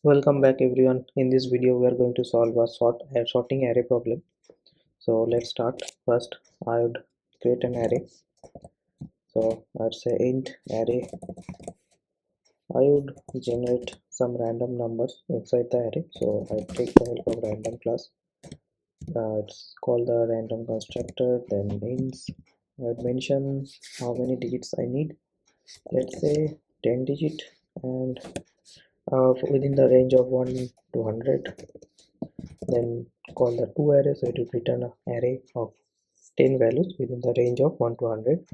Welcome back everyone. In this video we are going to solve a sorting array problem. So let's start. First I would create an array. So I'd say int array. I would generate some random numbers inside the array. So I take the help of random class. It's called the random constructor, then ints. I would mention how many digits I need. Let's say 10 digit and within the range of 1 to 100. Then call the to array, so it will return an array of 10 values within the range of 1 to 100.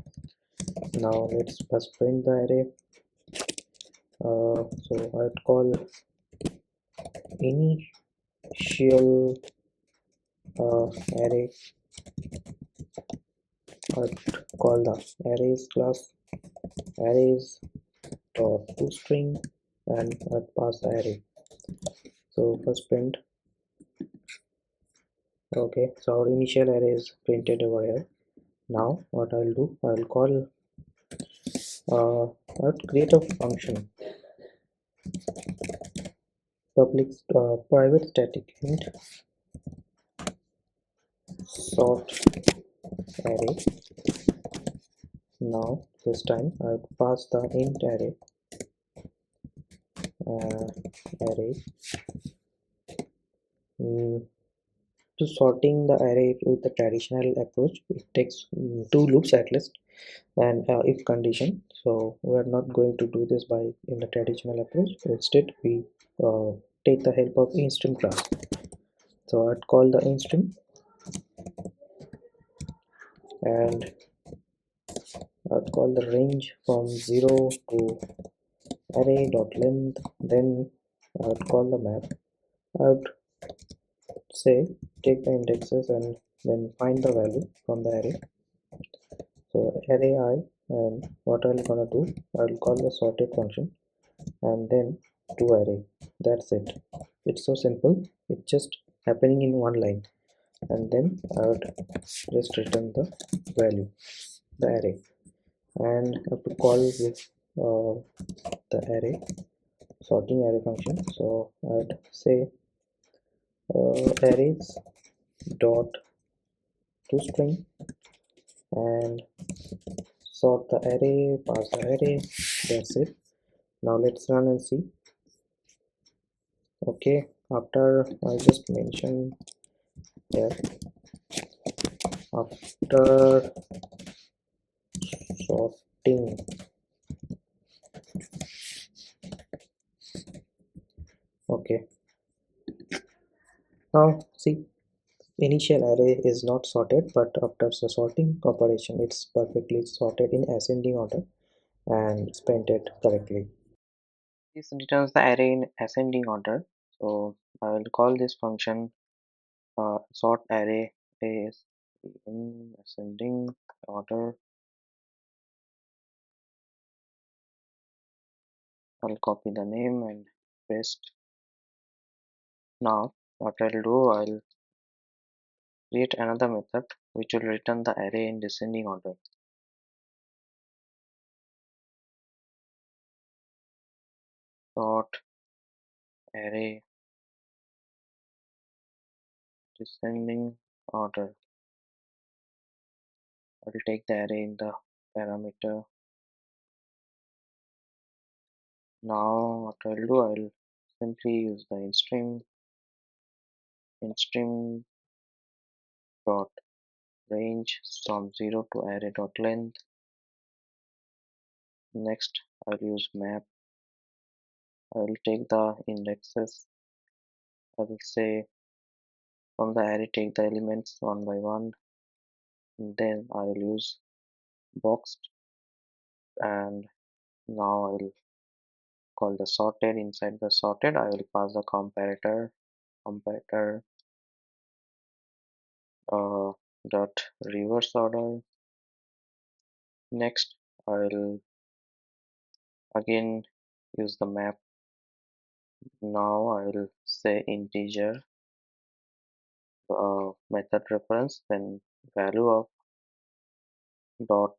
Now let's first print the array. So I'd call initial array. I'd call the arrays class arrays dot toString, and I'd pass the array. So first print. Okay, so our initial array is printed over here. Now what I'll do, I'll call I'll create a function, private static int sort array. Now this time I will pass the int array. Mm, to sorting the array with the traditional approach, it takes two loops at least and if condition. So we are not going to do this by in the traditional approach. Instead we uh, take the help of instream class. So I'd call the instream and I'd call the range from 0 to array.length. Then I would call the map. I would say take the indexes and then find the value from the array. So array I, and what I'm gonna do, I'll call the sorted function and then to array. That's it. It's so simple. It's just happening in one line, and then I would just return the value, the array, and I have to call with the array sorting array function. So I'd say arrays dot toString and sort the array, pass the array. That's it. Now let's run and see. Okay, after I just mentioned here, after sorting, okay, now see, initial array is not sorted, but after the sorting operation it's perfectly sorted in ascending order and printed correctly. This returns the array in ascending order. So I will call this function sort array is in ascending order. I'll copy the name and paste. Now what I'll do, I'll create another method which will return the array in descending order. Sort array descending order. I'll take the array in the parameter. Now what I'll do, I'll simply use the instream dot range from 0 to array dot length. Next I'll use map. I will take the indexes. I will say from the array take the elements one by one. And then I will use boxed, and now I will call the sorted. Inside the sorted I will pass the comparator uh, dot reverse order. Next I will again use the map. Now I will say integer method reference, then value of dot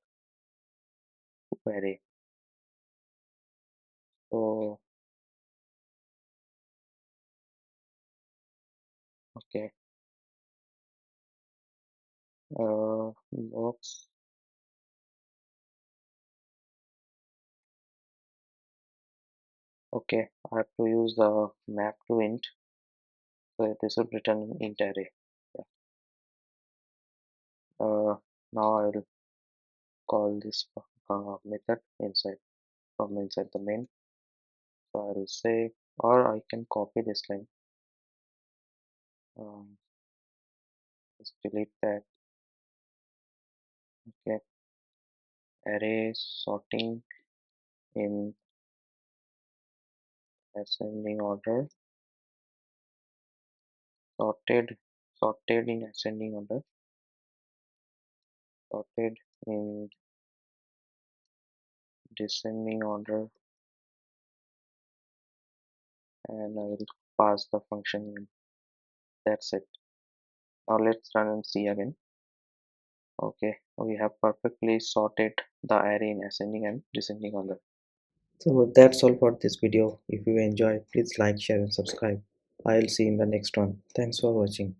array. So Okay. Box. Okay, I have to use the map to int, so this will return an int array. Yeah. Now I will call this method from inside the main. So I will say, or I can copy this line. Um, just delete that. Okay, array sorting in ascending order, sorted, sorted in ascending order, sorted in descending order, and I will pass the function in. That's it. Now let's run and see again. Okay, we have perfectly sorted the array in ascending and descending order. So that's all for this video. If you enjoy, please like, share and subscribe. I'll see you in the next one. Thanks for watching.